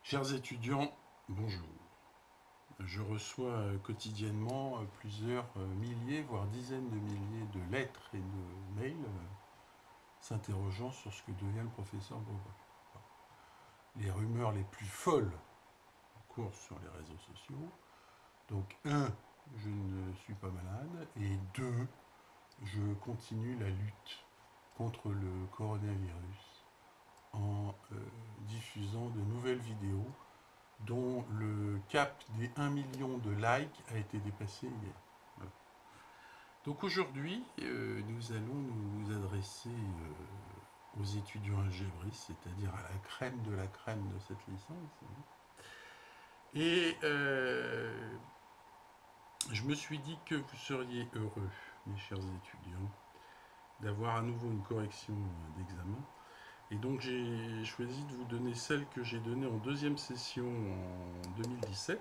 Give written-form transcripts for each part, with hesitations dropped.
Chers étudiants, bonjour. Je reçois quotidiennement plusieurs milliers, voire dizaines de milliers de lettres et de mails s'interrogeant sur ce que devient le professeur Beauvais. Les rumeurs les plus folles courent sur les réseaux sociaux. Donc, un, je ne suis pas malade, et deux, je continue la lutte contre le coronavirus en diffusant de nouvelles vidéos dont le cap des 1 million de likes a été dépassé hier. Voilà. Donc aujourd'hui, nous allons nous adresser aux étudiants algébristes, c'est-à-dire à la crème de cette licence. Et je me suis dit que vous seriez heureux, mes chers étudiants, d'avoir à nouveau une correction d'examen. Et donc j'ai choisi de vous donner celle que j'ai donnée en deuxième session en 2017.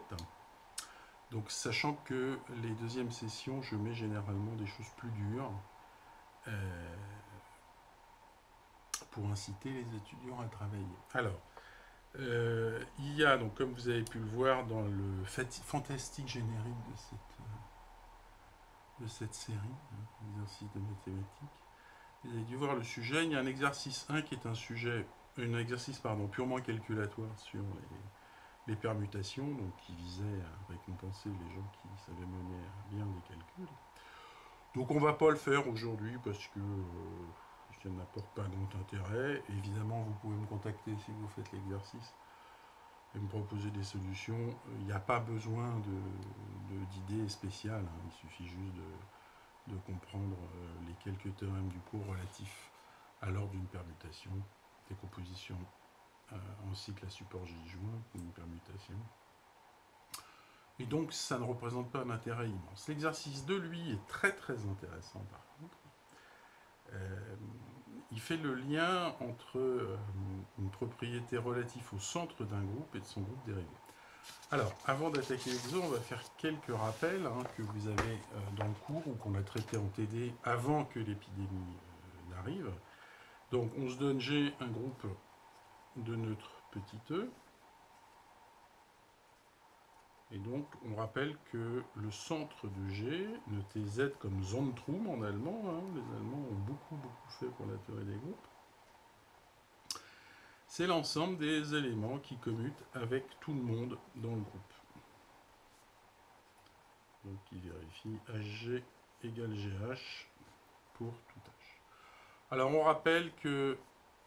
Donc sachant que les deuxièmes sessions, je mets généralement des choses plus dures pour inciter les étudiants à travailler. Alors, il y a, donc, comme vous avez pu le voir dans le fantastique générique de cette série, exercice de mathématiques, vous avez dû voir le sujet. Il y a un exercice 1 qui est un exercice purement calculatoire sur les permutations, donc qui visait à récompenser les gens qui savaient mener bien des calculs. Donc on ne va pas le faire aujourd'hui parce que ça n'apporte pas grand intérêt. Évidemment, vous pouvez me contacter si vous faites l'exercice et me proposer des solutions. Il n'y a pas besoin d'idées spéciales, hein. Il suffit juste de comprendre les quelques théorèmes du cours relatifs à l'ordre d'une permutation, des compositions en cycle à support J-joint, une permutation. Et donc, ça ne représente pas un intérêt immense. L'exercice 2, lui, est très très intéressant par contre. Il fait le lien entre une propriété relative au centre d'un groupe et de son groupe dérivé. Alors, avant d'attaquer l'exo, on va faire quelques rappels que vous avez dans le cours ou qu'on a traité en TD avant que l'épidémie n'arrive. Donc, on se donne G, un groupe de neutres petit e. Et donc, on rappelle que le centre de G, noté Z comme Zentrum en allemand, hein, les Allemands ont beaucoup fait pour la théorie des groupes, c'est l'ensemble des éléments qui commutent avec tout le monde dans le groupe. Donc, il vérifie HG égale GH pour tout H. Alors, on rappelle que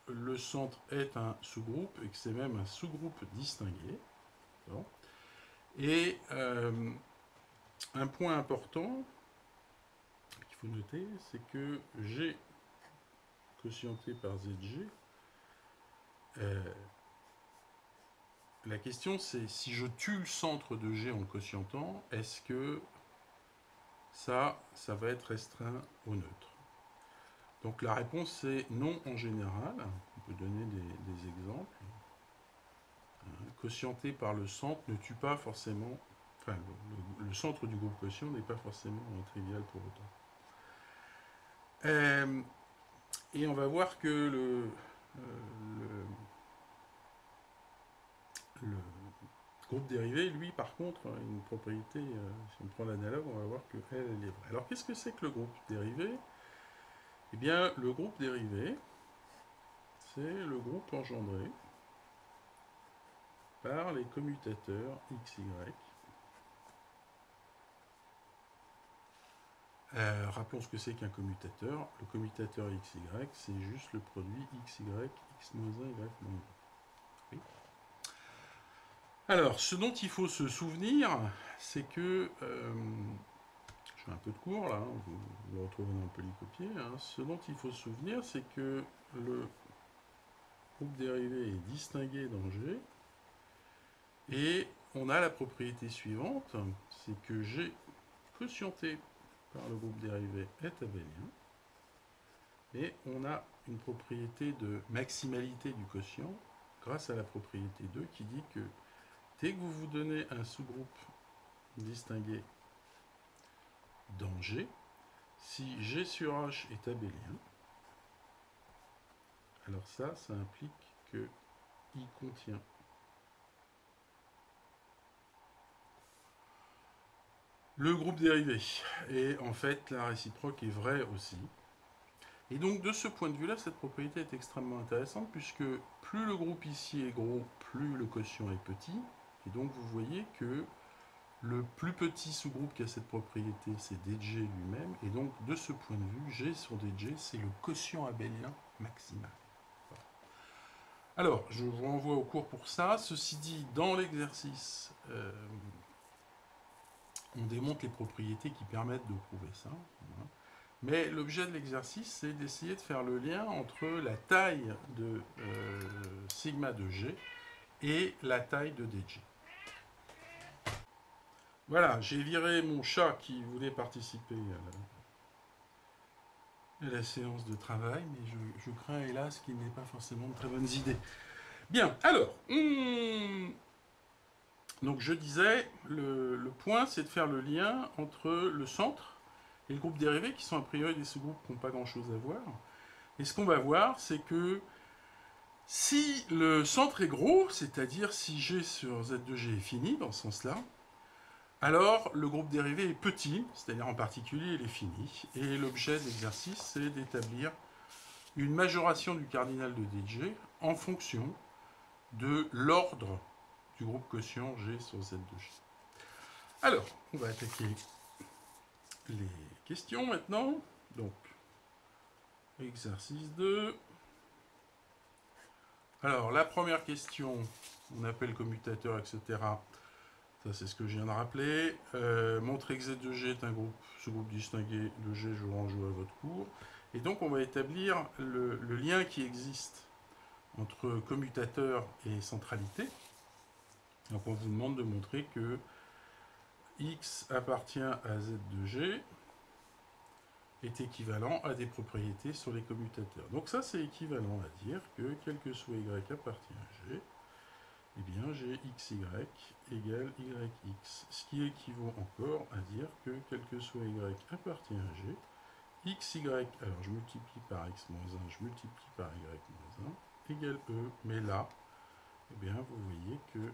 le centre est un sous-groupe et que c'est même un sous-groupe distingué. Bon. Et un point important qu'il faut noter, c'est que G quotienté par ZG, la question c'est si je tue le centre de G en quotientant, est-ce que ça va être restreint au neutre? Donc la réponse c'est non en général. On peut donner des exemples. Quotienté par le centre ne tue pas forcément, enfin le centre du groupe quotient n'est pas forcément trivial pour autant. Et on va voir que le groupe dérivé, lui, par contre, a une propriété, si on prend l'analogue, on va voir qu'elle est vraie. Alors, qu'est-ce que c'est que le groupe dérivé? Eh bien, le groupe dérivé, c'est le groupe engendré par les commutateurs XY. Rappelons ce que c'est qu'un commutateur. Le commutateur XY, c'est juste le produit XY, X-1, Y-1. Oui. Alors, ce dont il faut se souvenir, c'est que... je fais un peu de cours, là, vous le retrouvez dans le polycopier. Hein. Ce dont il faut se souvenir, c'est que le groupe dérivé est distingué dans G. Et on a la propriété suivante, c'est que G quotienté par le groupe dérivé est abélien. Et on a une propriété de maximalité du quotient grâce à la propriété 2 qui dit que dès que vous vous donnez un sous-groupe distingué dans G, si G sur H est abélien, alors ça implique que I contient le groupe dérivé. Et en fait, la réciproque est vraie aussi. Et donc, de ce point de vue-là, cette propriété est extrêmement intéressante, puisque plus le groupe ici est gros, plus le quotient est petit. Et donc, vous voyez que le plus petit sous-groupe qui a cette propriété, c'est dg lui-même. Et donc, de ce point de vue, g sur dg, c'est le quotient abélien maximal. Voilà. Alors, je vous renvoie au cours pour ça. Ceci dit, dans l'exercice, on démontre les propriétés qui permettent de prouver ça. Voilà. Mais l'objet de l'exercice, c'est d'essayer de faire le lien entre la taille de sigma de g et la taille de dg. Voilà, j'ai viré mon chat qui voulait participer à la séance de travail, mais je crains hélas qu'il n'ait pas forcément de très bonnes idées. Bien, alors, donc je disais, le point, c'est de faire le lien entre le centre et le groupe dérivé, qui sont a priori des sous-groupes qui n'ont pas grand-chose à voir. Et ce qu'on va voir, c'est que si le centre est gros, c'est-à-dire si g sur z de g est fini, dans ce sens-là, alors le groupe dérivé est petit, c'est-à-dire en particulier il est fini. Et l'objet de l'exercice, c'est d'établir une majoration du cardinal de dg en fonction de l'ordre du groupe quotient g sur z de g. Alors, on va attaquer les questions maintenant. Donc, exercice 2. Alors, la première question, on appelle commutateur, etc. Ça, c'est ce que je viens de rappeler. Montrer que Z de G est un groupe, ce groupe distingué de G, je en joue à votre cours. Et donc, on va établir le lien qui existe entre commutateur et centralité. Donc, on vous demande de montrer que X appartient à Z de G est équivalent à des propriétés sur les commutateurs. Donc ça, c'est équivalent à dire que quel que soit Y appartient à G, eh bien, j'ai XY égale YX. Ce qui équivaut encore à dire que quel que soit Y appartient à G, XY, alors je multiplie par X-1, je multiplie par Y-1, égale E. Mais là, eh bien, vous voyez que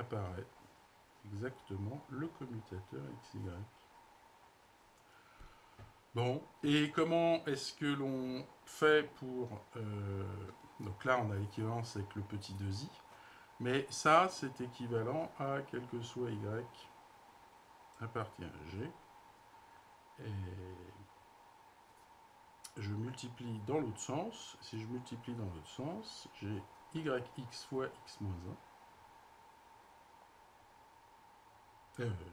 apparaît exactement le commutateur XY. Bon, et comment est-ce que l'on fait pour... donc là, on a l'équivalence avec le petit 2i. Mais ça, c'est équivalent à quel que soit y appartient à g. Et je multiplie dans l'autre sens. Si je multiplie dans l'autre sens, j'ai yx fois x-1.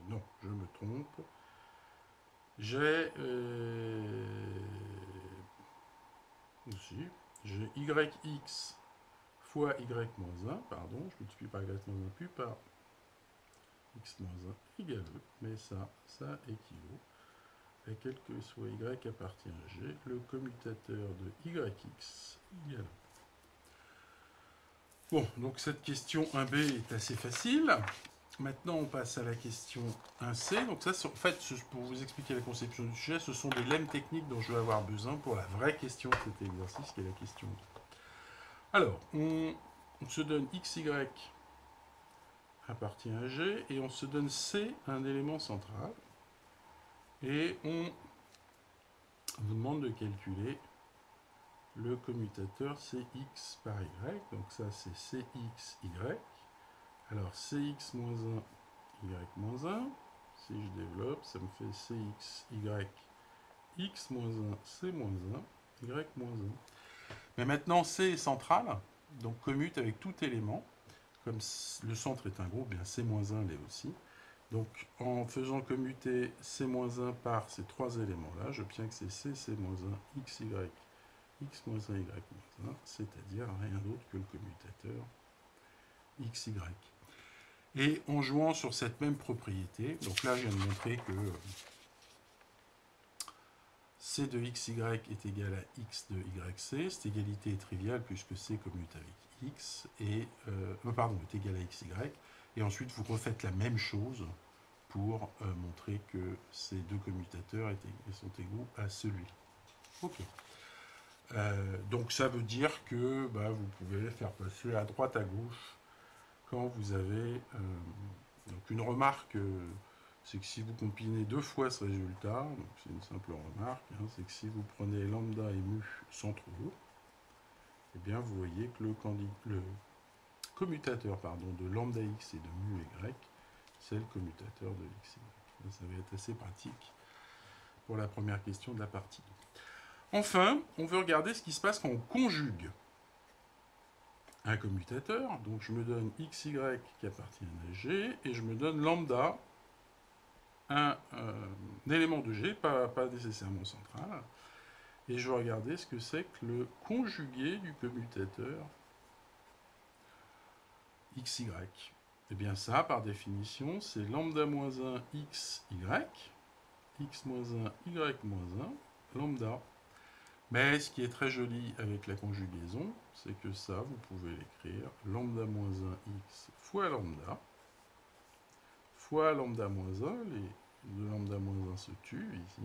Non, je me trompe. J'ai yx fois y-1, pardon, je multiplie par y-1 puis par x-1 égale E, mais ça équivaut à quel que soit y appartient à g, le commutateur de yx égale E. Bon, donc cette question 1b est assez facile. Maintenant, on passe à la question 1c. Donc ça, en fait, pour vous expliquer la conception du sujet, ce sont des lemmes techniques dont je vais avoir besoin pour la vraie question de cet exercice, qui est la question 2. Alors, on se donne xy appartient à g, et on se donne c, un élément central. Et on vous demande de calculer le commutateur cx par y. Donc ça, c'est cxy. Alors, cx-1, y-1, si je développe, ça me fait cxy, x-1, c-1, y-1. Mais maintenant, c est central, donc commute avec tout élément. Comme le centre est un groupe, bien c-1 l'est aussi. Donc, en faisant commuter c-1 par ces trois éléments-là, j'obtiens que c'est c-1, xy, x-1, y-1, c'est-à-dire rien d'autre que le commutateur xy. Et en jouant sur cette même propriété, donc là je viens de montrer que c de xy est égal à x de yc. Cette égalité est triviale puisque c commute avec x et est égal à xy. Et ensuite vous refaites la même chose pour montrer que ces deux commutateurs sont égaux à celui-là. Ok. Donc ça veut dire que vous pouvez les faire passer à droite à gauche quand vous avez donc une remarque c'est que si vous combinez 2 fois ce résultat, donc c'est une simple remarque, hein, c'est que si vous prenez lambda et mu sans trop, eh bien vous voyez que le commutateur de lambda x et de mu y, c'est le commutateur de x, y. Ça va être assez pratique pour la première question de la partie. Enfin, on veut regarder ce qui se passe quand on conjugue un commutateur. Donc je me donne xy qui appartient à g, et je me donne lambda, un élément de g, pas nécessairement central. Et je vais regarder ce que c'est que le conjugué du commutateur xy. Et bien ça, par définition, c'est lambda moins 1 xy, x moins 1, y moins 1, lambda. Mais ce qui est très joli avec la conjugaison, c'est que ça, vous pouvez l'écrire lambda moins 1 x fois lambda moins 1, les deux lambda moins 1 se tuent ici,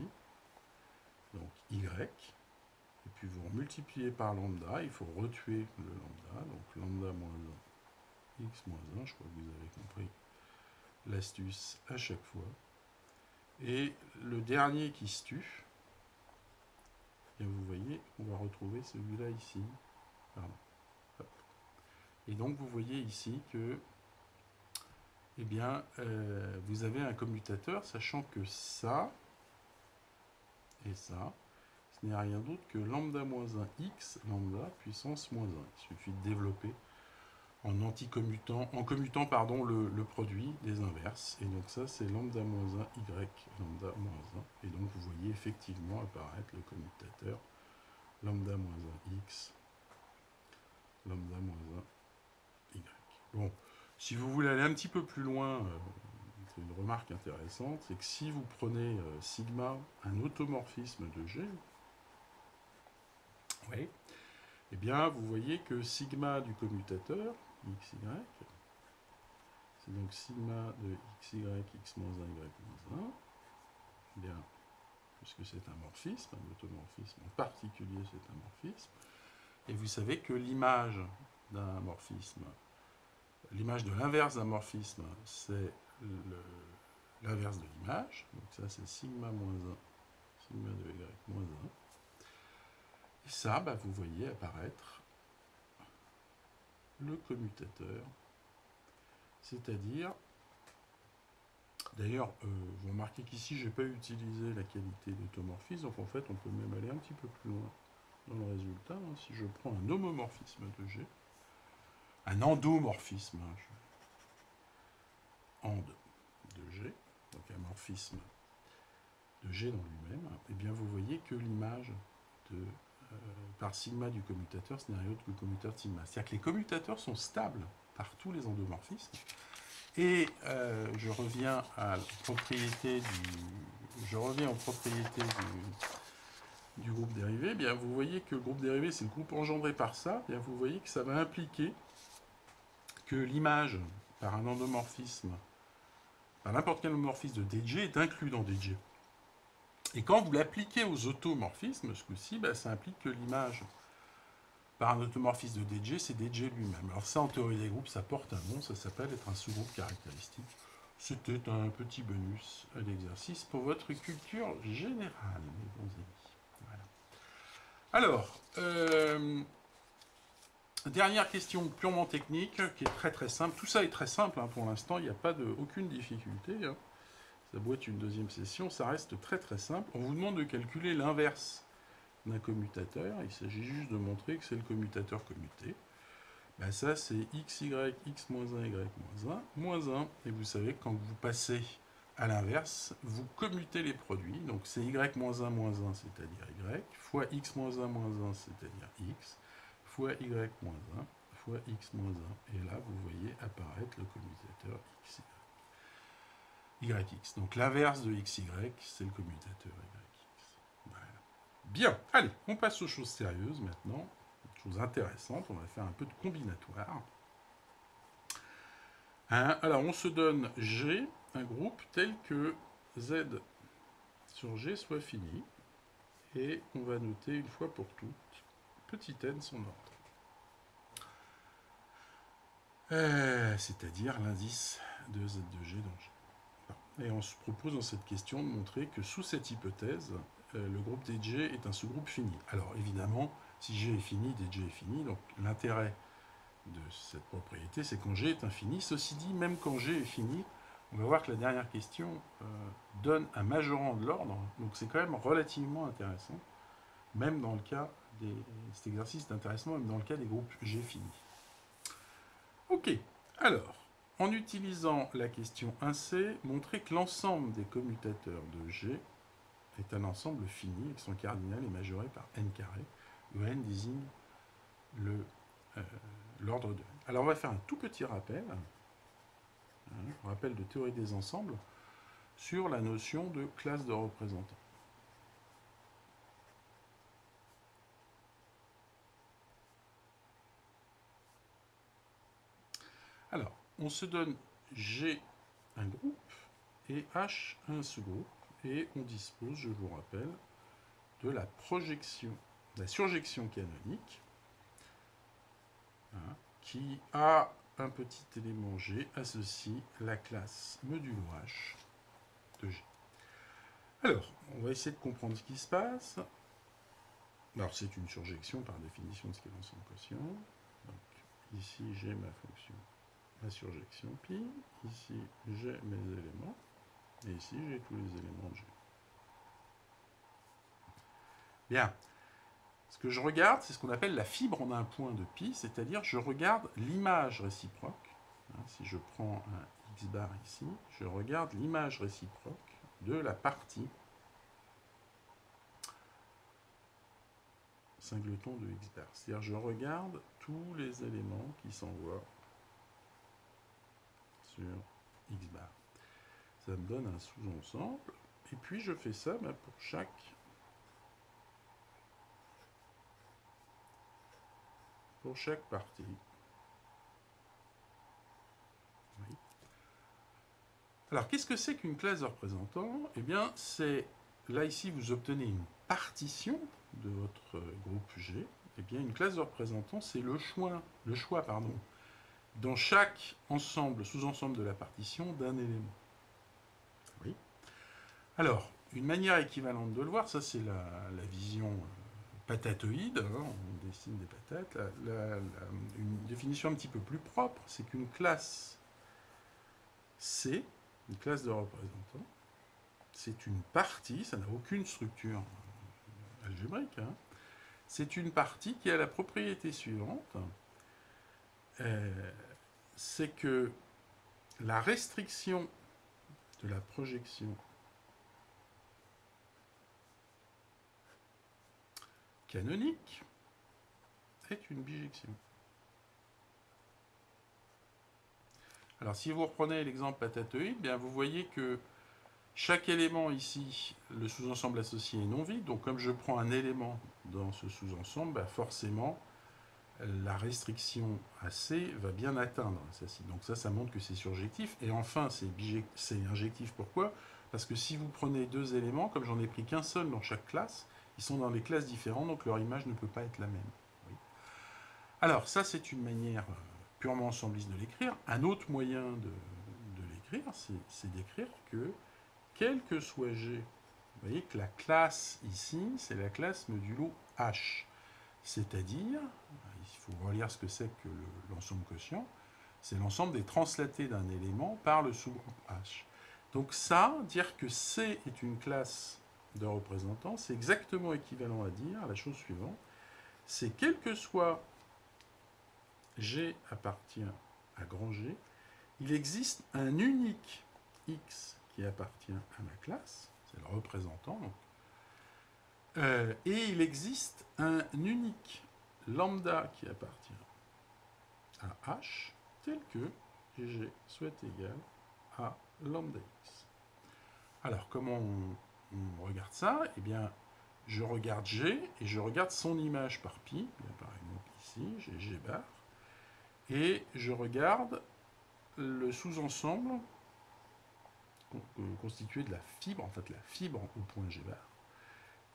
donc y, et puis vous multipliez par lambda, il faut retuer le lambda, donc lambda moins 1, x moins 1, je crois que vous avez compris l'astuce à chaque fois. Et le dernier qui se tue, bien vous voyez, on va retrouver celui-là ici. Pardon. Et donc vous voyez ici que eh bien, vous avez un commutateur, sachant que ça et ça, ce n'est rien d'autre que lambda moins 1 x, lambda puissance moins 1. Il suffit de développer en commutant le produit des inverses. Et donc ça, c'est lambda moins 1 y, lambda moins 1. Et donc vous voyez effectivement apparaître le commutateur lambda moins 1 x, lambda moins 1 y. Bon, si vous voulez aller un petit peu plus loin, c'est une remarque intéressante, c'est que si vous prenez sigma, un automorphisme de G, oui, eh bien vous voyez que sigma du commutateur, xy, c'est donc sigma de xy, x moins 1, y moins 1, eh bien, puisque c'est un morphisme, un automorphisme en particulier c'est un morphisme, et vous savez que l'image d'un morphisme, l'image de l'inverse d'un morphisme, c'est l'inverse de l'image. Donc ça, c'est sigma moins 1, sigma de y moins 1. Et ça, bah, vous voyez apparaître le commutateur. C'est-à-dire, d'ailleurs, vous remarquez qu'ici, je n'ai pas utilisé la qualité d'automorphisme. Donc en fait, on peut même aller un petit peu plus loin dans le résultat. Hein. Si je prends un homomorphisme de G, un endomorphisme, end de G, donc un morphisme de G dans lui-même, et bien vous voyez que l'image par sigma du commutateur, ce n'est rien d'autre que le commutateur de sigma. C'est-à-dire que les commutateurs sont stables par tous les endomorphismes. Et je reviens aux propriétés du groupe dérivé. Eh bien, vous voyez que le groupe dérivé, c'est le groupe engendré par ça. Eh bien, vous voyez que ça va impliquer que l'image par un endomorphisme, par n'importe quel homomorphisme de DJ, est inclus dans DJ. Et quand vous l'appliquez aux automorphismes, ce coup-ci, bah, ça implique que l'image par un automorphisme de DJ, c'est DJ lui-même. Alors ça, en théorie des groupes, ça porte un nom, ça s'appelle être un sous-groupe caractéristique. C'était un petit bonus à l'exercice pour votre culture générale, mes bons amis. Voilà. Alors, dernière question purement technique, qui est très très simple. Tout ça est très simple, hein, pour l'instant, il n'y a pas aucune difficulté. Hein. Ça doit être une deuxième session, ça reste très très simple. On vous demande de calculer l'inverse d'un commutateur. Il s'agit juste de montrer que c'est le commutateur commuté. Ben ça, c'est xy, x moins 1, y moins 1. Et vous savez que quand vous passez à l'inverse, vous commutez les produits. Donc c'est y moins 1, c'est-à-dire y, fois x moins 1, c'est-à-dire x, fois y moins 1, fois x moins 1. Et là, vous voyez apparaître le commutateur xy. YX. Donc l'inverse de XY, c'est le commutateur YX. Voilà. Bien, allez, on passe aux choses sérieuses maintenant, aux choses intéressantes. On va faire un peu de combinatoire. Hein, alors on se donne G, un groupe tel que Z sur G soit fini. Et on va noter une fois pour toutes, petit n son ordre. C'est-à-dire l'indice de Z de G dans G. Et on se propose dans cette question de montrer que sous cette hypothèse, le groupe dj est un sous-groupe fini. Alors évidemment, si G est fini, dj est fini, donc l'intérêt de cette propriété, c'est quand G est infini. Ceci dit, même quand G est fini, on va voir que la dernière question donne un majorant de l'ordre, donc c'est quand même relativement intéressant, même dans le cas des... Cet exercice est intéressant, même dans le cas des groupes G finis. Ok, alors, en utilisant la question 1C, montrer que l'ensemble des commutateurs de G est un ensemble fini et que son cardinal est majoré par n carré, où n désigne l'ordre de n. Alors on va faire un tout petit rappel, rappel de théorie des ensembles, sur la notion de classe de représentants. Alors, on se donne G un groupe et H un sous-groupe, et on dispose, je vous rappelle, de la projection, de la surjection canonique, qui a un petit élément G associe la classe modulo H de G. Alors, on va essayer de comprendre ce qui se passe. Alors, c'est une surjection par définition de ce qu'est l'ensemble quotient. Donc, ici, j'ai ma fonction, ma surjection pi. Ici, j'ai mes éléments. Et ici, j'ai tous les éléments de G. Bien. Ce que je regarde, c'est ce qu'on appelle la fibre en un point de pi, c'est-à-dire je regarde l'image réciproque. Si je prends un x bar ici, je regarde l'image réciproque de la partie singleton de x bar. C'est-à-dire je regarde tous les éléments qui s'envoient sur x bar. Ça me donne un sous-ensemble. Et puis je fais ça pour chaque partie. Oui. Alors, qu'est-ce que c'est qu'une classe de représentants? Eh bien, c'est... Là, ici, vous obtenez une partition de votre groupe G. Eh bien, une classe de représentants, c'est le choix, dans chaque ensemble, sous-ensemble de la partition, d'un élément. Oui. Alors, une manière équivalente de le voir, ça c'est la vision patatoïde, on dessine des patates. Une définition un petit peu plus propre, c'est qu'une classe C, une classe de représentants, c'est une partie, ça n'a aucune structure algébrique, c'est une partie qui a la propriété suivante, c'est que la restriction de la projection canonique est une bijection. Alors si vous reprenez l'exemple patatoïde, bien vous voyez que chaque élément ici, le sous-ensemble associé est non vide, donc comme je prends un élément dans ce sous-ensemble, forcément la restriction à C va bien atteindre ceci. Donc ça montre que c'est surjectif. Et enfin, c'est injectif. Pourquoi? Parce que si vous prenez deux éléments, comme j'en ai pris qu'un seul dans chaque classe, ils sont dans des classes différentes, donc leur image ne peut pas être la même. Oui. Alors ça, c'est une manière purement ensembliste de l'écrire. Un autre moyen de l'écrire, c'est d'écrire que, quel que soit G, vous voyez que la classe ici, c'est la classe modulo H. C'est-à-dire, il faut relire ce que c'est que l'ensemble quotient, c'est l'ensemble des translatés d'un élément par le sous-groupe H. Donc ça, dire que C est une classe de représentants, c'est exactement équivalent à dire la chose suivante, c'est quel que soit G appartient à grand G, il existe un unique X qui appartient à ma classe, c'est le représentant, donc, et il existe un unique lambda qui appartient à H, tel que G soit égal à lambda X. Alors, comment on regarde ça? Eh bien, je regarde G et je regarde son image par pi. Par exemple, ici, j'ai G bar. Et je regarde le sous-ensemble constitué de la fibre, en fait la fibre au point G bar.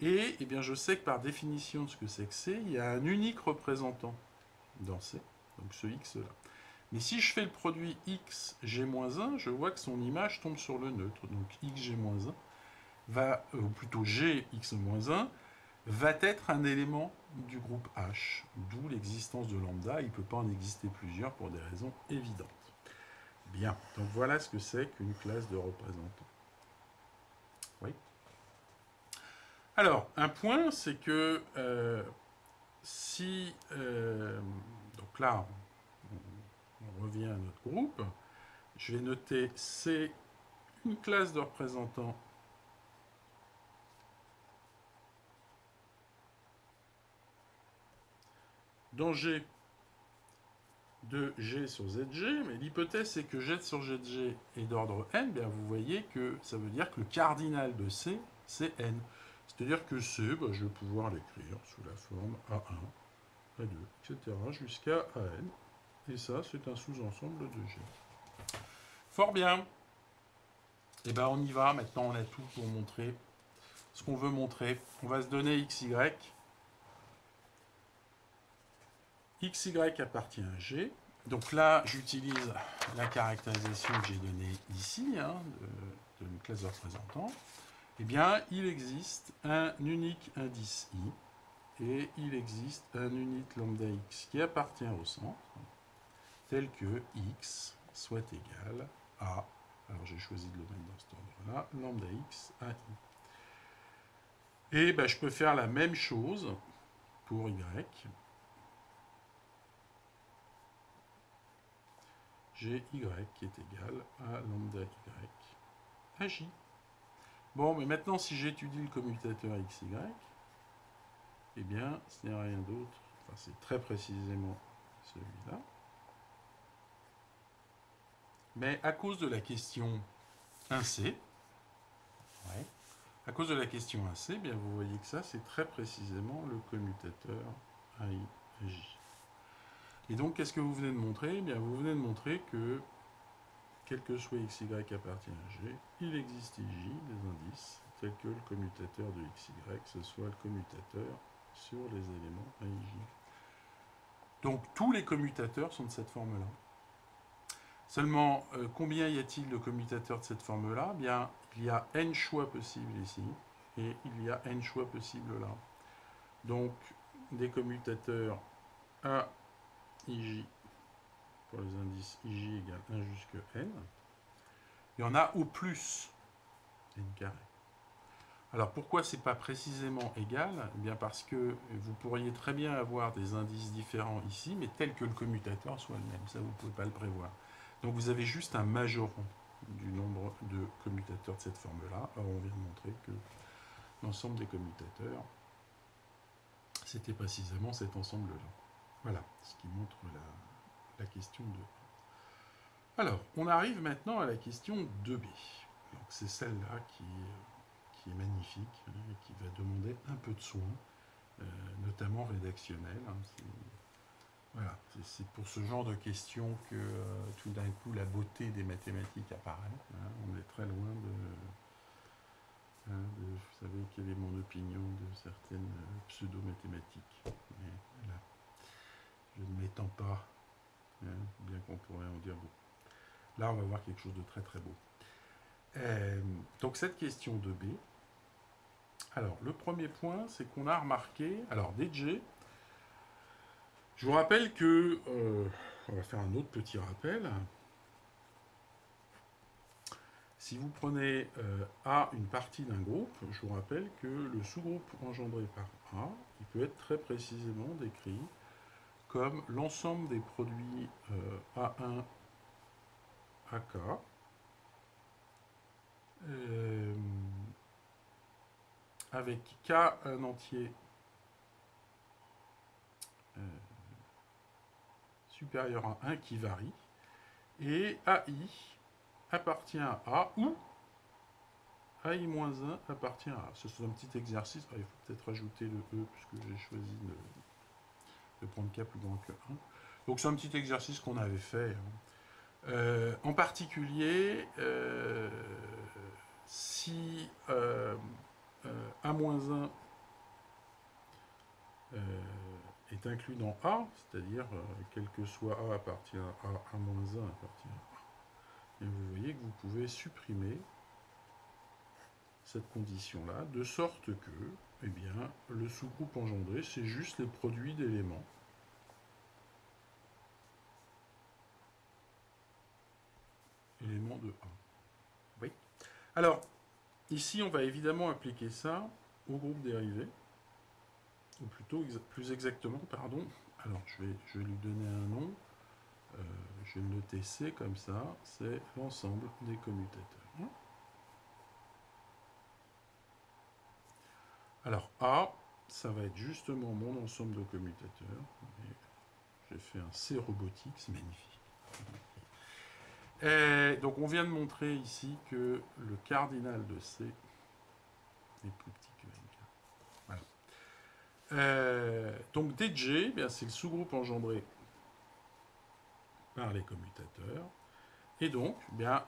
Et eh bien, je sais que par définition de ce que c'est que C, il y a un unique représentant dans C, donc ce X là. Mais si je fais le produit x, g-1, je vois que son image tombe sur le neutre. Donc x, g-1 va, ou plutôt g, x-1, va être un élément du groupe H, d'où l'existence de lambda. Il ne peut pas en exister plusieurs pour des raisons évidentes. Bien, donc voilà ce que c'est qu'une classe de représentants. Oui. Alors, un point, c'est que si... donc là, on revient à notre groupe. Je vais noter C, une classe de représentants dans G de G sur ZG, mais l'hypothèse c'est que Z sur ZG est d'ordre n, bien vous voyez que ça veut dire que le cardinal de C, c'est n. C'est-à-dire que C, je vais pouvoir l'écrire sous la forme A1, A2, etc. jusqu'à AN. Et ça, c'est un sous-ensemble de G. Fort bien. Et bien on y va, maintenant on a tout pour montrer ce qu'on veut montrer. On va se donner XY. XY appartient à G. Donc là, j'utilise la caractérisation que j'ai donnée ici, de une classe de représentants. Eh bien, il existe un unique indice I, et il existe un unique lambda X qui appartient au centre, tel que X soit égal à, alors j'ai choisi de le mettre dans cet ordre-là, lambda X à I. Et ben, je peux faire la même chose pour Y. J'ai Y qui est égal à lambda Y à J. Bon, mais maintenant, si j'étudie le commutateur XY, eh bien, ce n'est rien d'autre, enfin, c'est très précisément celui-là. Mais à cause de la question 1C, à cause de la question 1C, bien, vous voyez que ça, c'est très précisément le commutateur AI-J. Et donc, qu'est-ce que vous venez de montrer? Eh bien, vous venez de montrer que, quel que soit XY appartient à G, il existe IJ, des indices, tels que le commutateur de XY, ce soit le commutateur sur les éléments AIJ. Donc, tous les commutateurs sont de cette forme-là. Seulement, combien y a-t-il de commutateurs de cette forme-là? Bien, il y a n choix possibles ici, et il y a n choix possibles là. Donc, des commutateurs AIJ pour les indices IJ égale 1 jusqu'à n. Il y en a au plus n carré. Alors, pourquoi c'est pas précisément égal? Eh bien, parce que vous pourriez très bien avoir des indices différents ici, mais tel que le commutateur soit le même. Ça, vous ne pouvez pas le prévoir. Donc vous avez juste un majoran du nombre de commutateurs de cette forme-là. Or, on vient de montrer que l'ensemble des commutateurs, c'était précisément cet ensemble-là. Voilà, ce qui montre la question 2. Alors, on arrive maintenant à la question 2b. Donc c'est celle-là qui est magnifique, et qui va demander un peu de soin, notamment rédactionnel. Voilà, c'est pour ce genre de questions que tout d'un coup la beauté des mathématiques apparaît. On est très loin vous savez quelle est mon opinion de certaines pseudo-mathématiques. Mais voilà, je ne m'étends pas, bien qu'on pourrait en dire beaucoup. Là, on va voir quelque chose de très très beau. Donc cette question 2b, alors le premier point, c'est qu'on a remarqué, alors dj, je vous rappelle que, on va faire un autre petit rappel. Si vous prenez A une partie d'un groupe, je vous rappelle que le sous-groupe engendré par A, il peut être très précisément décrit comme l'ensemble des produits A1, AK, avec K un entier supérieur à 1 qui varie, et AI appartient à A, ou AI-1 appartient à A. C'est un petit exercice. Il faut peut-être rajouter le E, puisque j'ai choisi de prendre K plus grand que 1. Donc c'est un petit exercice qu'on avait fait. En particulier, si A-1 est est inclus dans A, c'est-à-dire quel que soit A appartient à A moins 1 appartient à A. Et vous voyez que vous pouvez supprimer cette condition-là, de sorte que, eh bien, le sous-groupe engendré, c'est juste les produits d'éléments. Éléments de A. Oui. Alors, ici, on va évidemment appliquer ça au groupe dérivé, ou plutôt, plus exactement, pardon. Alors, je vais lui donner un nom. Je vais le noter C comme ça. C'est l'ensemble des commutateurs. Alors, A, ça va être justement mon ensemble de commutateurs. J'ai fait un C robotique, c'est magnifique. Et donc, on vient de montrer ici que le cardinal de C est plus petit que NK. Voilà. Donc, DJ, c'est le sous-groupe engendré par les commutateurs. Et donc,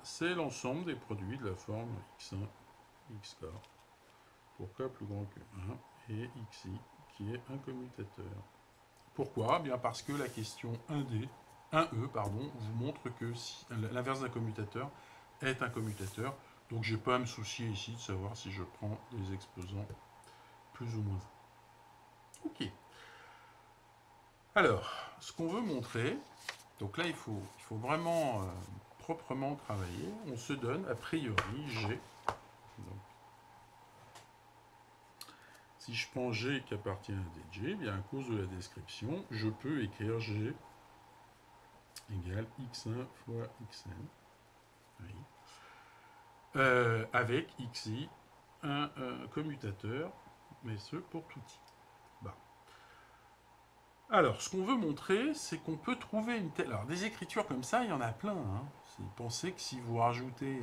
c'est l'ensemble des produits de la forme x1, x corps, pour k plus grand que 1, et xi, qui est un commutateur. Pourquoi? Bien parce que la question 1D, 1E, pardon, vous montre que si, l'inverse d'un commutateur est un commutateur. Donc, je n'ai pas à me soucier ici de savoir si je prends des exposants plus ou moins. Ok. Alors, ce qu'on veut montrer, donc là, il faut vraiment proprement travailler. On se donne, a priori, G. Donc, si je prends G qui appartient à DJ, bien à cause de la description, je peux écrire G égale x1 fois xn. Oui. Avec xi, un commutateur, mais ce pour tout i. Bah. Alors, ce qu'on veut montrer, c'est qu'on peut trouver une telle... Alors, des écritures comme ça, il y en a plein. Hein. Pensez que si vous rajoutez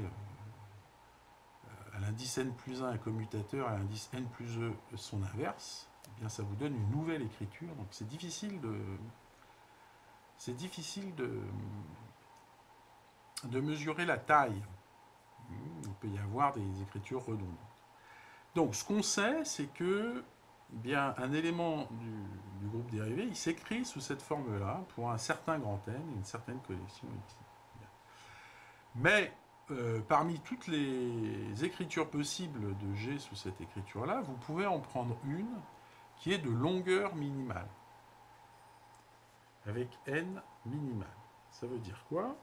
à l'indice n plus 1 un commutateur, à l'indice n plus e son inverse, eh bien, ça vous donne une nouvelle écriture. Donc, c'est difficile de mesurer la taille. Il peut y avoir des écritures redondantes. Donc, ce qu'on sait, c'est que bien, un élément du groupe dérivé, il s'écrit sous cette forme-là pour un certain grand N et une certaine collection X. Mais parmi toutes les écritures possibles de G sous cette écriture-là, vous pouvez en prendre une qui est de longueur minimale, avec N minimale. Ça veut dire quoi?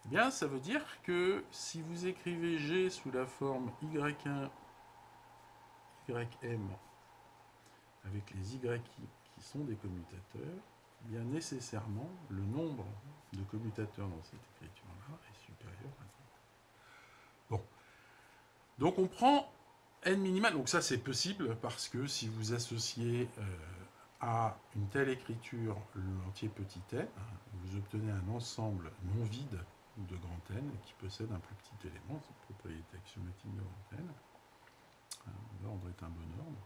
Eh bien, ça veut dire que si vous écrivez G sous la forme Y1, YM, avec les Y qui sont des commutateurs, eh bien nécessairement, le nombre de commutateurs dans cette écriture-là est supérieur à 1. Bon. Donc on prend N minimal. Donc ça, c'est possible parce que si vous associez à une telle écriture l'entier petit n, vous obtenez un ensemble non vide de grand N qui possède un plus petit élément, c'est une propriété axiomatique de grand N. L'ordre est un bon ordre.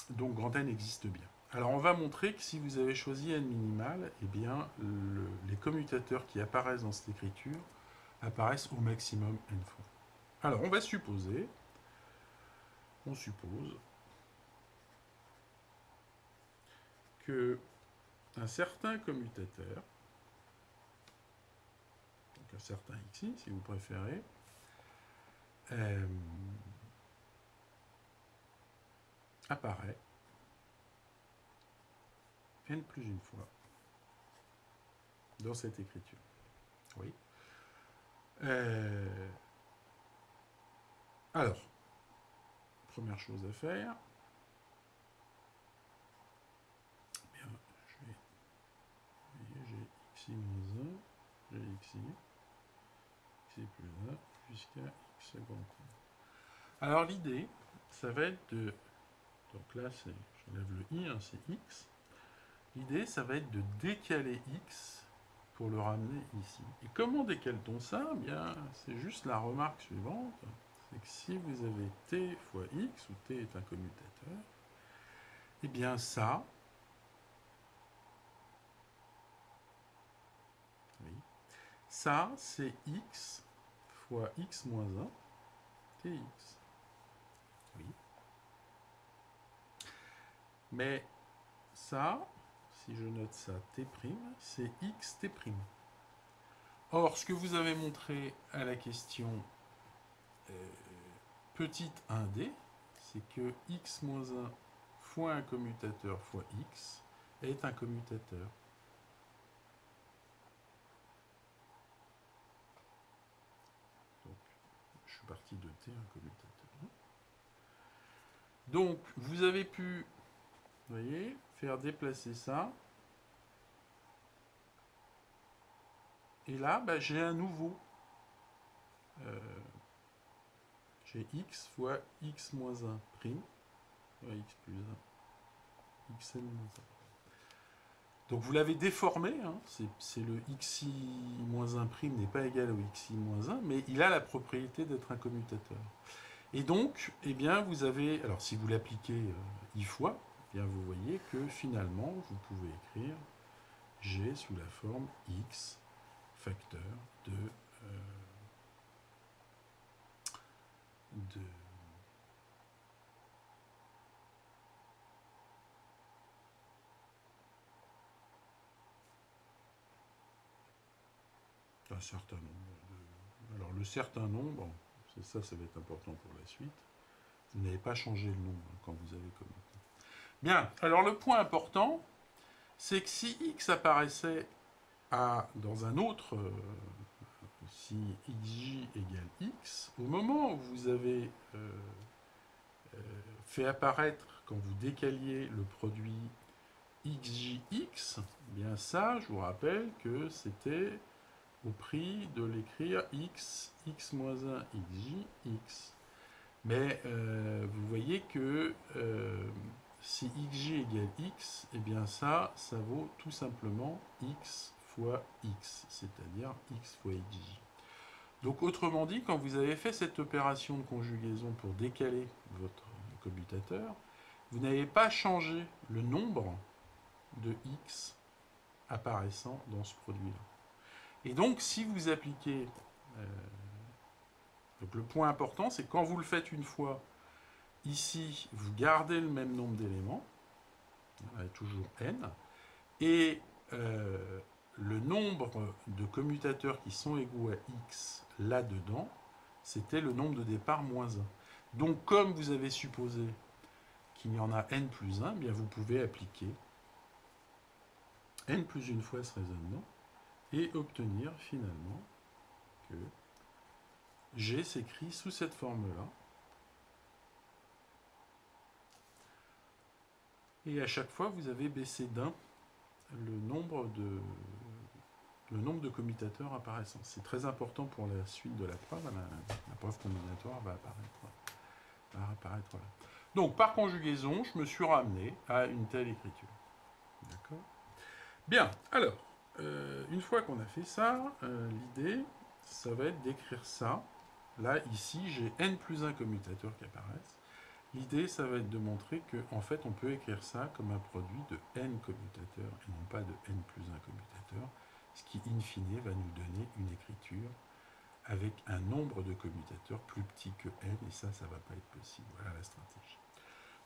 Donc grand N existe bien. Alors on va montrer que si vous avez choisi N minimal, eh bien les commutateurs qui apparaissent dans cette écriture apparaissent au maximum N fois. Alors on suppose que un certain commutateur, donc un certain xi si vous préférez, apparaît n plus une fois dans cette écriture. Oui. Alors, première chose à faire, bien, j'ai xi moins 1, j'ai xi plus 1, jusqu'à x grand n. Alors l'idée, ça va être de... Donc là, j'enlève le i, hein, c'est x. L'idée, ça va être de décaler x pour le ramener ici. Et comment décale-t-on ça? Bien, c'est juste la remarque suivante. C'est que si vous avez t fois x, où t est un commutateur, eh bien ça, oui, ça c'est x fois x moins 1, tx. Oui. Mais ça, si je note ça t', c'est x t'. Or, ce que vous avez montré à la question petite 1D, c'est que x-1 fois un commutateur fois x est un commutateur. Donc, je suis parti de t, un commutateur. Donc, vous avez pu, vous voyez, faire déplacer ça. Et là, bah, j'ai un nouveau. J'ai x fois x moins 1 prime, x plus 1, xn moins 1. Donc vous l'avez déformé, hein, c'est le xi moins 1 prime n'est pas égal au xi moins 1, mais il a la propriété d'être un commutateur. Et donc, eh bien, vous avez, alors si vous l'appliquez i fois, eh bien, vous voyez que finalement, vous pouvez écrire g sous la forme x facteur de un certain nombre. Alors le certain nombre, ça va être important pour la suite. Vous n'avez pas changé le nombre quand vous avez commenté. Bien, alors le point important, c'est que si x apparaissait dans un autre, si xj égale x, au moment où vous avez fait apparaître, quand vous décaliez le produit xjx, bien ça, je vous rappelle que c'était au prix de l'écrire x moins 1 xj x. Mais vous voyez que si xj égale x, et bien ça vaut tout simplement x fois x, c'est-à-dire x fois xj. Donc autrement dit, quand vous avez fait cette opération de conjugaison pour décaler votre commutateur, vous n'avez pas changé le nombre de x apparaissant dans ce produit-là. Et donc si vous appliquez... donc le point important, c'est quand vous le faites une fois, ici, vous gardez le même nombre d'éléments, toujours n, et le nombre de commutateurs qui sont égaux à x là-dedans, c'était le nombre de départ moins 1. Donc comme vous avez supposé qu'il y en a n plus 1, bien vous pouvez appliquer n plus une fois ce raisonnement et obtenir finalement que G s'écrit sous cette forme-là. Et à chaque fois, vous avez baissé d'un le nombre de commutateurs apparaissant. C'est très important pour la suite de la preuve. La preuve combinatoire va apparaître là. Donc, par conjugaison, je me suis ramené à une telle écriture. D'accord ? Bien, alors, une fois qu'on a fait ça, l'idée, ça va être d'écrire ça. Là, ici, j'ai n plus 1 commutateurs qui apparaissent. L'idée, ça va être de montrer qu'en fait, on peut écrire ça comme un produit de n commutateurs et non pas de n plus 1 commutateurs, ce qui, in fine, va nous donner une écriture avec un nombre de commutateurs plus petit que n, et ça ne va pas être possible. Voilà la stratégie.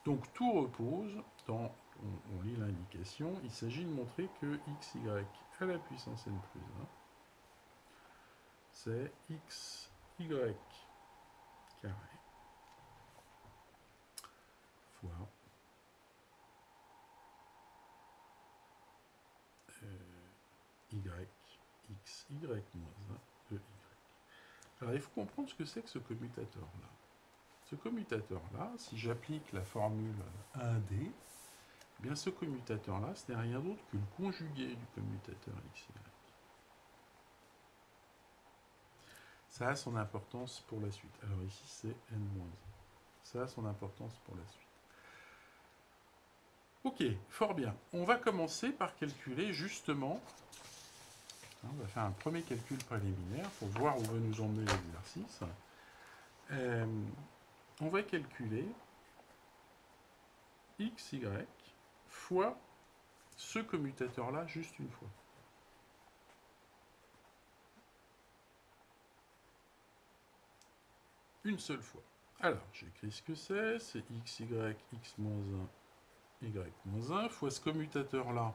Donc, tout repose dans, on lit l'indication, il s'agit de montrer que xy à la puissance n plus 1, c'est xy carré fois y, xy moins 1 de y. Alors il faut comprendre ce que c'est que ce commutateur-là. Ce commutateur-là, si j'applique la formule 1D, eh bien ce commutateur-là, ce n'est rien d'autre que le conjugué du commutateur xy. Ça a son importance pour la suite. Alors ici c'est n-1. Ça a son importance pour la suite. Ok, fort bien. On va commencer par calculer justement, on va faire un premier calcul préliminaire pour voir où va nous emmener l'exercice. On va calculer xy fois ce commutateur-là juste une fois. Une seule fois. Alors, j'écris ce que c'est xy x moins 1 y-1 fois ce commutateur-là,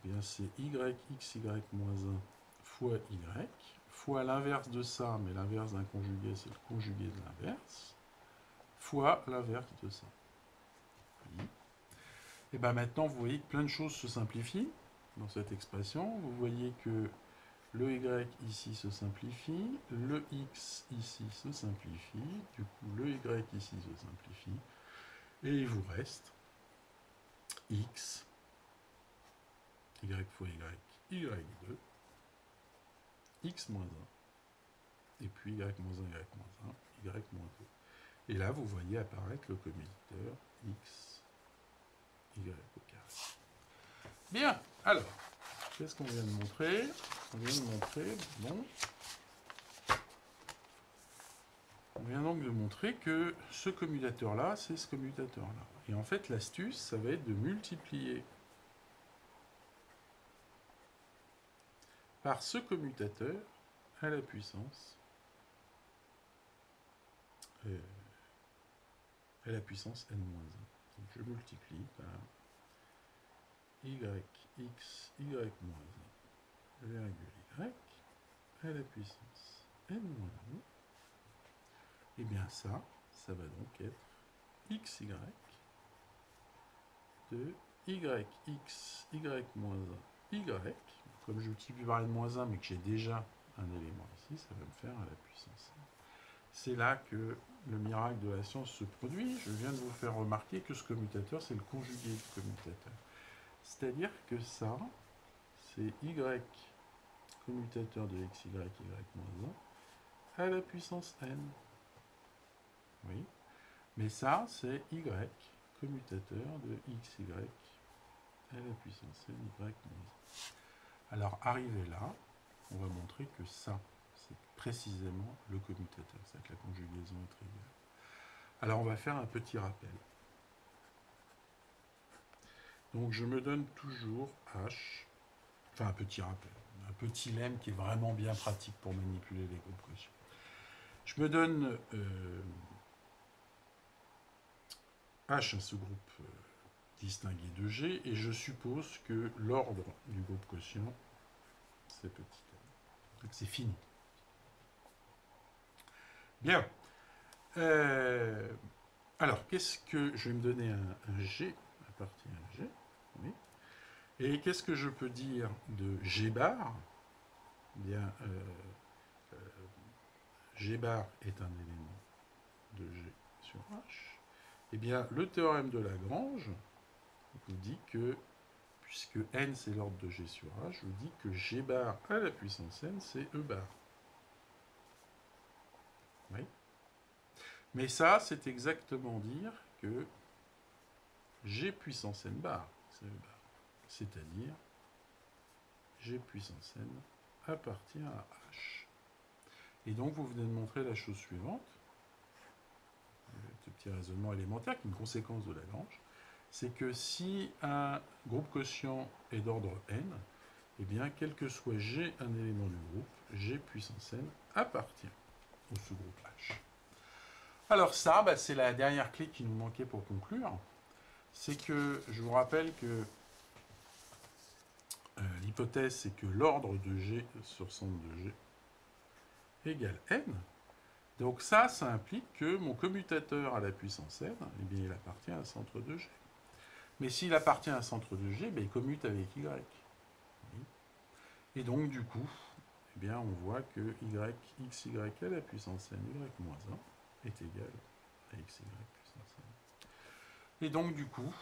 eh bien c'est y(x,y-1) fois y, fois l'inverse de ça, mais l'inverse d'un conjugué, c'est le conjugué de l'inverse, fois l'inverse de ça. Oui. Et bien maintenant, vous voyez que plein de choses se simplifient dans cette expression. Vous voyez que le y ici se simplifie, le x ici se simplifie, du coup le y ici se simplifie, et il vous reste x, y fois y, y2, x moins 1, et puis y moins 1, y moins 1, y moins 2. Et là, vous voyez apparaître le commutateur x, y au carré. Bien, alors, qu'est-ce qu'on vient de montrer? On vient de montrer, bon, on vient donc de montrer que ce commutateur-là, c'est ce commutateur-là. Et en fait, l'astuce, ça va être de multiplier par ce commutateur à la puissance n-1. Donc je multiplie par y, x, y moins 1, virgule y, à la puissance n-1. Et bien ça va donc être xy de yx, y moins 1, y. Comme je multiplie par n-1, mais que j'ai déjà un élément ici, ça va me faire à la puissance n. C'est là que le miracle de la science se produit. Je viens de vous faire remarquer que ce commutateur, c'est le conjugué du commutateur. C'est-à-dire que ça, c'est y commutateur de xy, y moins 1, à la puissance n. Oui. Mais ça, c'est y commutateur de xy à la puissance n, y moins 1. Alors, arrivé là, on va montrer que ça, c'est précisément le commutateur. C'est que la conjugaison est triviale. Alors, on va faire un petit rappel. Donc, je me donne toujours h, enfin un petit rappel, un petit lemme qui est vraiment bien pratique pour manipuler les groupes quotients. Je me donne h, un sous-groupe distingué de G, et je suppose que l'ordre du groupe quotient, c'est petit m. Donc c'est fini. Bien. Alors, qu'est-ce que... Je vais me donner un G, à partir d'un G. Oui. Et qu'est-ce que je peux dire de G bar? Bien, G bar est un élément de G sur H. Eh bien, le théorème de Lagrange vous dit que, puisque n c'est l'ordre de G sur H, vous dit que G bar à la puissance n, c'est E bar. Oui. Mais ça, c'est exactement dire que G puissance n bar, c'est E bar. C'est-à-dire G puissance n appartient à H. Et donc, vous venez de montrer la chose suivante, ce petit raisonnement élémentaire, qui est une conséquence de Lagrange, c'est que si un groupe quotient est d'ordre n, eh bien, quel que soit G, un élément du groupe, G puissance n appartient au sous-groupe H. Alors ça, c'est la dernière clé qui nous manquait pour conclure. C'est que, je vous rappelle que l'hypothèse, c'est que l'ordre de G sur centre de G égale n. Donc ça implique que mon commutateur à la puissance n, eh bien, il appartient à un centre de G. Mais s'il appartient à un centre de G, il commute avec Y. Oui. Et donc, du coup, eh bien, on voit que xy à la puissance n, y moins 1, est égal à xy puissance n. Et donc, du coup,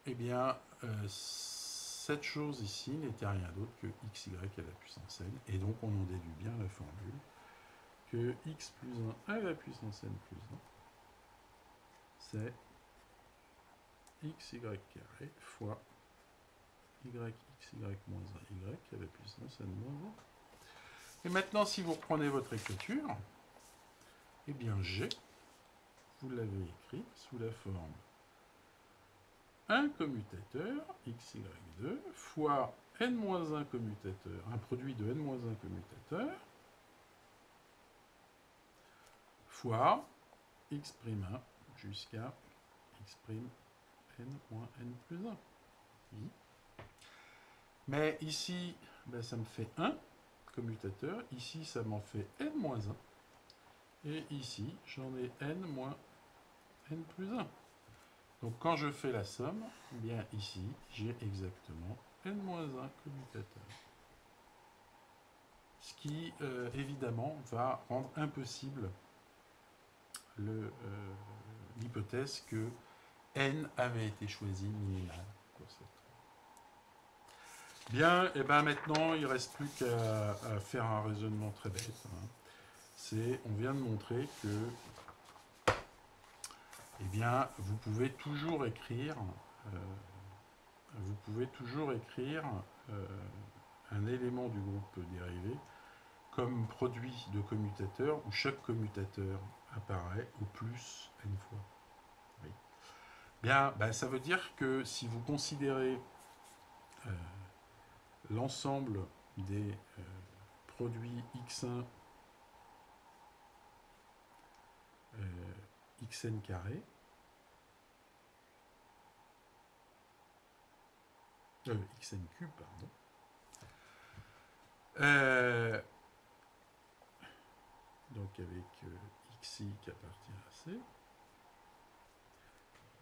eh bien, cette chose ici n'était rien d'autre que xy à la puissance n. Et donc, on en déduit bien la formule que x plus 1 à la puissance n plus 1, c'est xy carré fois yxy moins 1y à la puissance n moins 1. Et maintenant, si vous reprenez votre écriture, eh bien G, vous l'avez écrit sous la forme un commutateur, xy2, fois n-1 commutateur, un produit de n-1 commutateur, fois x'1 jusqu'à x', n moins n plus 1. Oui. Mais ici, ben, ça me fait 1 commutateur. Ici, ça m'en fait n moins 1. Et ici, j'en ai n moins n plus 1. Donc quand je fais la somme, eh bien ici, j'ai exactement n moins 1 commutateurs. Ce qui, évidemment, va rendre impossible l'hypothèse que n avait été choisi minimal pour cette. Bien, et bien maintenant, il ne reste plus qu'à faire un raisonnement très bête. On vient de montrer que eh bien, vous pouvez toujours écrire un élément du groupe dérivé comme produit de commutateur où chaque commutateur apparaît au plus n fois. Oui. Bien, ben, ça veut dire que si vous considérez l'ensemble des produits x1 xn carré, xn cube, pardon, donc avec xi qui appartient à c,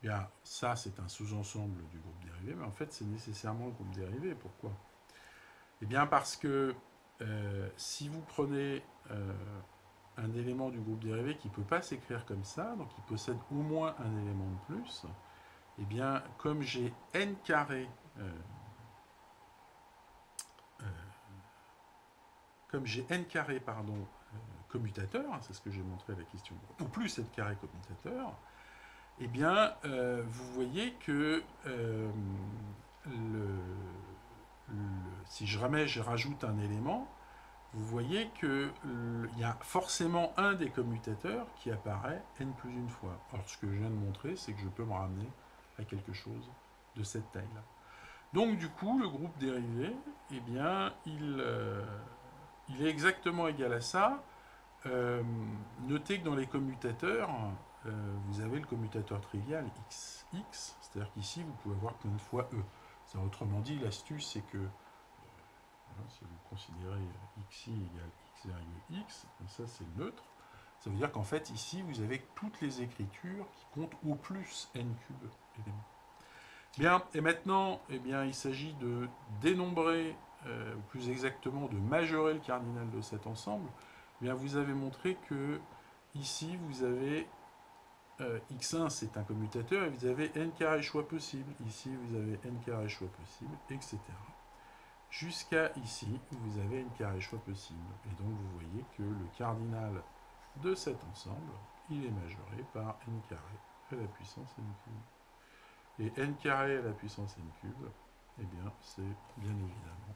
bien, ça c'est un sous-ensemble du groupe dérivé, mais en fait c'est nécessairement le groupe dérivé. Pourquoi? Eh bien parce que si vous prenez un élément du groupe dérivé qui ne peut pas s'écrire comme ça, donc il possède au moins un élément de plus, eh bien comme j'ai n carré commutateur, c'est ce que j'ai montré à la question, ou plus n carré commutateur, eh bien, vous voyez que si je rajoute un élément, vous voyez qu'il y a forcément un des commutateurs qui apparaît n plus une fois. Alors, ce que je viens de montrer, c'est que je peux me ramener à quelque chose de cette taille-là. Donc, du coup, le groupe dérivé, eh bien, il est exactement égal à ça. Notez que dans les commutateurs, vous avez le commutateur trivial x, c'est-à-dire qu'ici, vous pouvez avoir plein de fois e. Autrement dit, l'astuce, c'est que si vous considérez xi égale x virgule x, ça c'est le neutre, ça veut dire qu'en fait, ici, vous avez toutes les écritures qui comptent au plus n cube éléments. Bien, et maintenant, eh bien, il s'agit de dénombrer, ou plus exactement de majorer le cardinal de cet ensemble. Eh bien, vous avez montré que ici, vous avez x1, c'est un commutateur, et vous avez n carré choix possible. Ici, vous avez n carré choix possible, etc. Jusqu'à ici, vous avez n carré choix possible. Et donc, vous voyez que le cardinal de cet ensemble, il est majoré par n carré à la puissance n cube. Et n carré à la puissance n cube, eh bien, c'est bien évidemment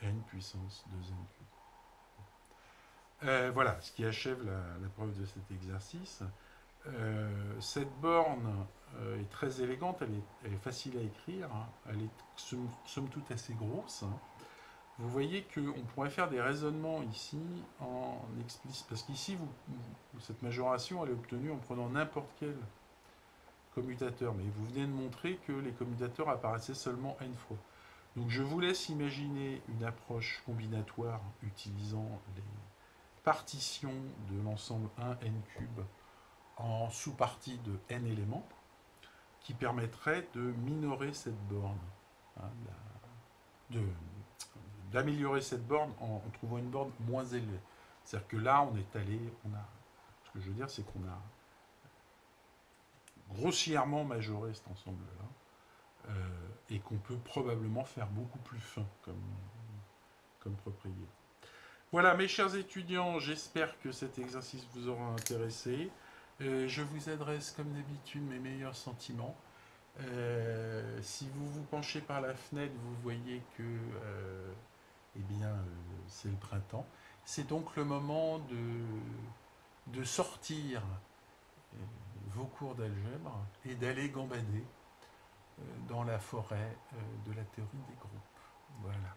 n puissance 2n cube. Voilà, ce qui achève la preuve de cet exercice. Cette borne est très élégante, elle est facile à écrire, hein, elle est somme toute assez grosse. Hein. Vous voyez qu'on pourrait faire des raisonnements ici en explicite, parce qu'ici, cette majoration, elle est obtenue en prenant n'importe quel commutateur, mais vous venez de montrer que les commutateurs apparaissaient seulement n fois. Donc je vous laisse imaginer une approche combinatoire utilisant les partitions de l'ensemble 1n cube en sous-partie de n éléments, qui permettrait de minorer cette borne, hein, d'améliorer cette borne en trouvant une borne moins élevée. C'est-à-dire que là, on est allé, ce que je veux dire, c'est qu'on a grossièrement majoré cet ensemble-là, et qu'on peut probablement faire beaucoup plus fin comme propriété. Voilà, mes chers étudiants, j'espère que cet exercice vous aura intéressé. Je vous adresse, comme d'habitude, mes meilleurs sentiments. Si vous vous penchez par la fenêtre, vous voyez que eh bien, c'est le printemps. C'est donc le moment de sortir vos cours d'algèbre et d'aller gambader dans la forêt de la théorie des groupes. Voilà.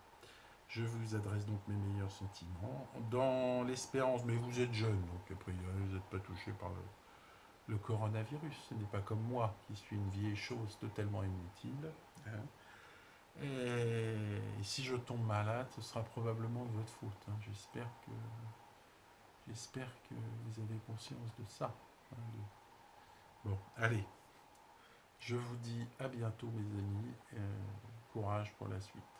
Je vous adresse donc mes meilleurs sentiments, dans l'espérance, mais vous êtes jeune, donc a priori vous n'êtes pas touché par le coronavirus. Ce n'est pas comme moi, qui suis une vieille chose totalement inutile. Hein. Et si je tombe malade, ce sera probablement de votre faute. Hein. J'espère que vous avez conscience de ça. Hein, Bon, allez. Je vous dis à bientôt, mes amis. Courage pour la suite.